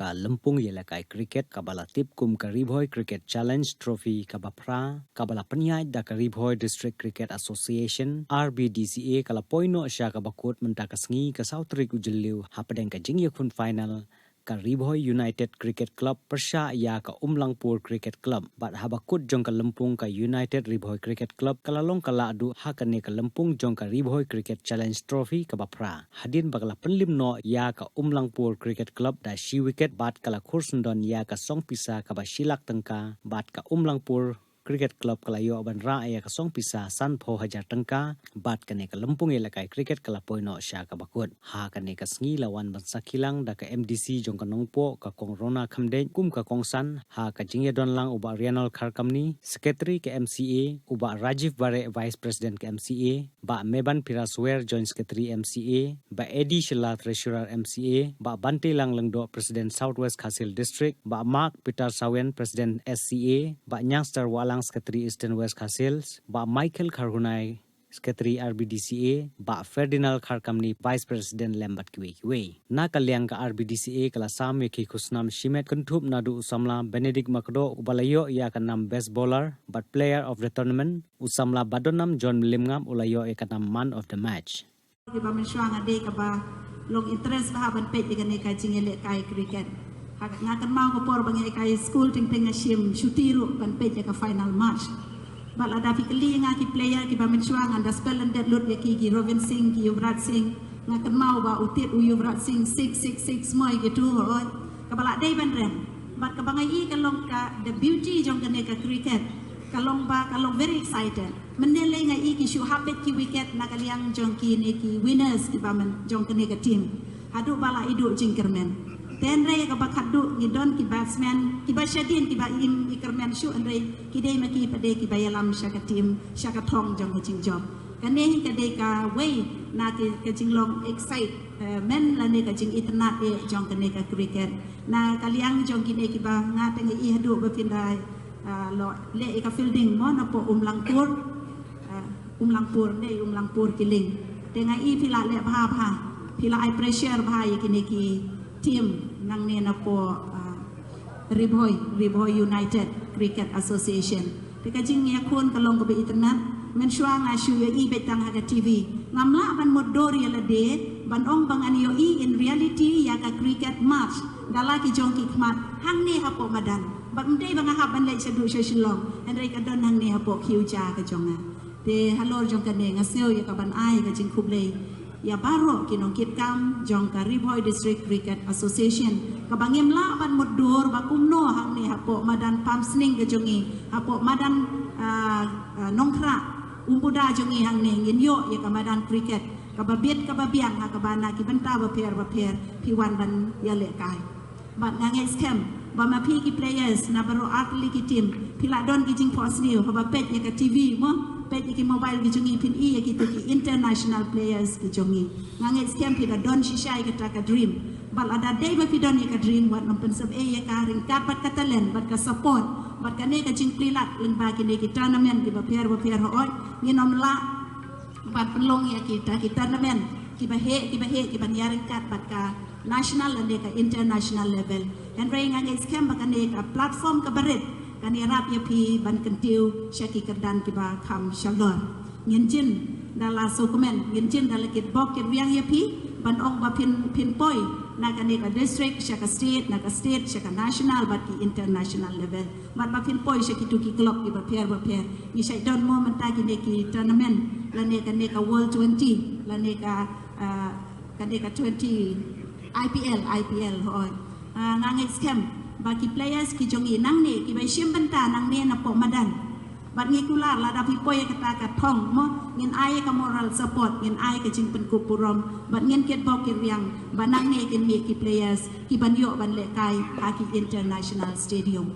ka lempung yelakai cricket kabala tip kum ka Bhoi Cricket Challenge Trophy kabapra kabala penyai da ka Bhoi District Cricket Association RBCC kala poino sya kabakut mentaka sengi ka Sautrik ujeliu hapadeng ka jing yakun final ka Bhoi United Cricket Club persya iaka Umlangpur Cricket Club bat habakut jong ka lempung ka United Bhoi Cricket Club kalalong kala adu hakane ka lempung jong ka Bhoi Cricket Challenge Trophy kabapra hadin bakala Pynliem no iaka Umlangpur Cricket Club da shi wicket bat kala kursundon iaka song pisa kaba silak tengka bat ka Umlangpur Cricket Club kalayo ban ra ya ka song pisa san pho hajar tengka bat kane ka lempung elakai cricket kala poino sya ka bakut ha kane ka sngi lawan ban sakilang da ka MDC jong ka nongpo ka kongrona khamde kum ka kongsan ha ka jingye don lang uba Rianol Kharkamni secretary ka MCA uba Rajiv Bare vice president ka MCA ba Meban Piraswer joint secretary MCA ba Edi Shila treasurer MCA ba Bante Lang Lengdo president Southwest Khasil district ba Mark Peter Sawen president SCA ba Youngster Walang Secretary Eastern West Khasils, ba Michael Kharhunai, Secretary RBDCA, ba Ferdinand Kharkamni, Vice President Lembat Kiwe. Na kaliang ka RBDCA kala sam yaki kusnam Shimet Kuntup Nadu Usamla Benedict Makdo ubalayo ya kanam best bowler, but player of the tournament, Usamla Badonam John Limngam ulayo ya kanam man of the match. Kiba mensyuang ade kaba long interest ba ban pet dengan kai jingele kai cricket. Ngakan mau ko por bangai kai school ting ting asim shutiru ban peja ka final match bal ada fikli ngaki player ki bamen chuang anda spell and lut ki Robin Singh ki Yuvraj Singh ngakan mau ba utit Yuvraj Singh 666 moi gitu oi ka bala dei ban ren bat ka bangai I kalong ka the beauty jong kane ka cricket kalong very excited menele ngai ki shu habit ki wicket nakaliang jong ki ne ki winners ki bamen jong kane ka team hadu bala idu jingkermen Tenre ka bakadu ngidon ki batsman ki basyadin ki ba im ikermen shu andre ki dei maki pade ki bayalam syaka tim syaka thong jong ka jingjob kane hi ka dei ka way na ki ka jinglong excite men la ne ka jing internet e jong kane ka cricket na kaliang jong ki ne ki ba ngate ngi I hadu ba pindai lo le ka fielding mo na po Umlangpur kiling tenga I pila le bha pila I pressure bha ki ne ki team nang ne na po Bhoi United Cricket Association tika jing ya kun kalong ko be internet men shwa nga shu ya I betang ha TV ngamla ban modori la de ban ong bang an yo I in reality ya ka cricket match dala ki jong ki khmat hang ne ha po madan bang dei bang ha ban le chadu shilong and rei ka don hang ne ha po khiu cha ka jong te halor jong ka ne nga seo ya ka ban ai ka jing khub le ya baro kinong kitkam jong ka Bhoi District Cricket Association kabangim la ban modur bakumno hang ni hapo madan pamsning ke jongi hapo madan nongkra umpuda jongi hang ni nginyo ya ka madan cricket kababiet kababiang ha kabana ki benta ba per piwan ban ya le kai bat ngangai scam ba ma pi ki players na baro atli ki team piladon ki jing posni ba pet ya ka TV mo pet ki mobile ki jongi pin I ki ki international players ki jongi ngangai scam pi da don shishai ka taka dream bal ada day ba pi don ka dream wat nampen sab ya ka ringkat bat ka talent bat ka support bat ka ne ka jing plilat leng ba ki ne ki tournament ki ba per hoy ni nom la bat penlong ya kita tournament ki ba he ki ban yaring kat bat ka national and ka international level and ring ngangai scam ba ka ne ka platform ka barit kani rap ya pi ban kentiu syaki kerdan kiba kham shalor nginjin dala dokumen nginjin dala kit bok kit wiang ya pi ban ong ba pin poi na kani ka district syaka state na ka state syaka national bat ki international level bat ba pin poi syaki tu ki club kiba per ni syai don mo menta ki ne ki tournament la ne ka world 20 la ne ka 20 IPL hoy ngangai scam bagi players ki jongi nang ne ki bai sim benta nang ne na po madan bat ngi kular la da pi poy kata ka thong mo ngin ai ka moral support ngin ai ka jing pen ku purom bat ngin ket bok ki riang banang ne kin mi ki players ki ban yo ban le kai ha ki international stadium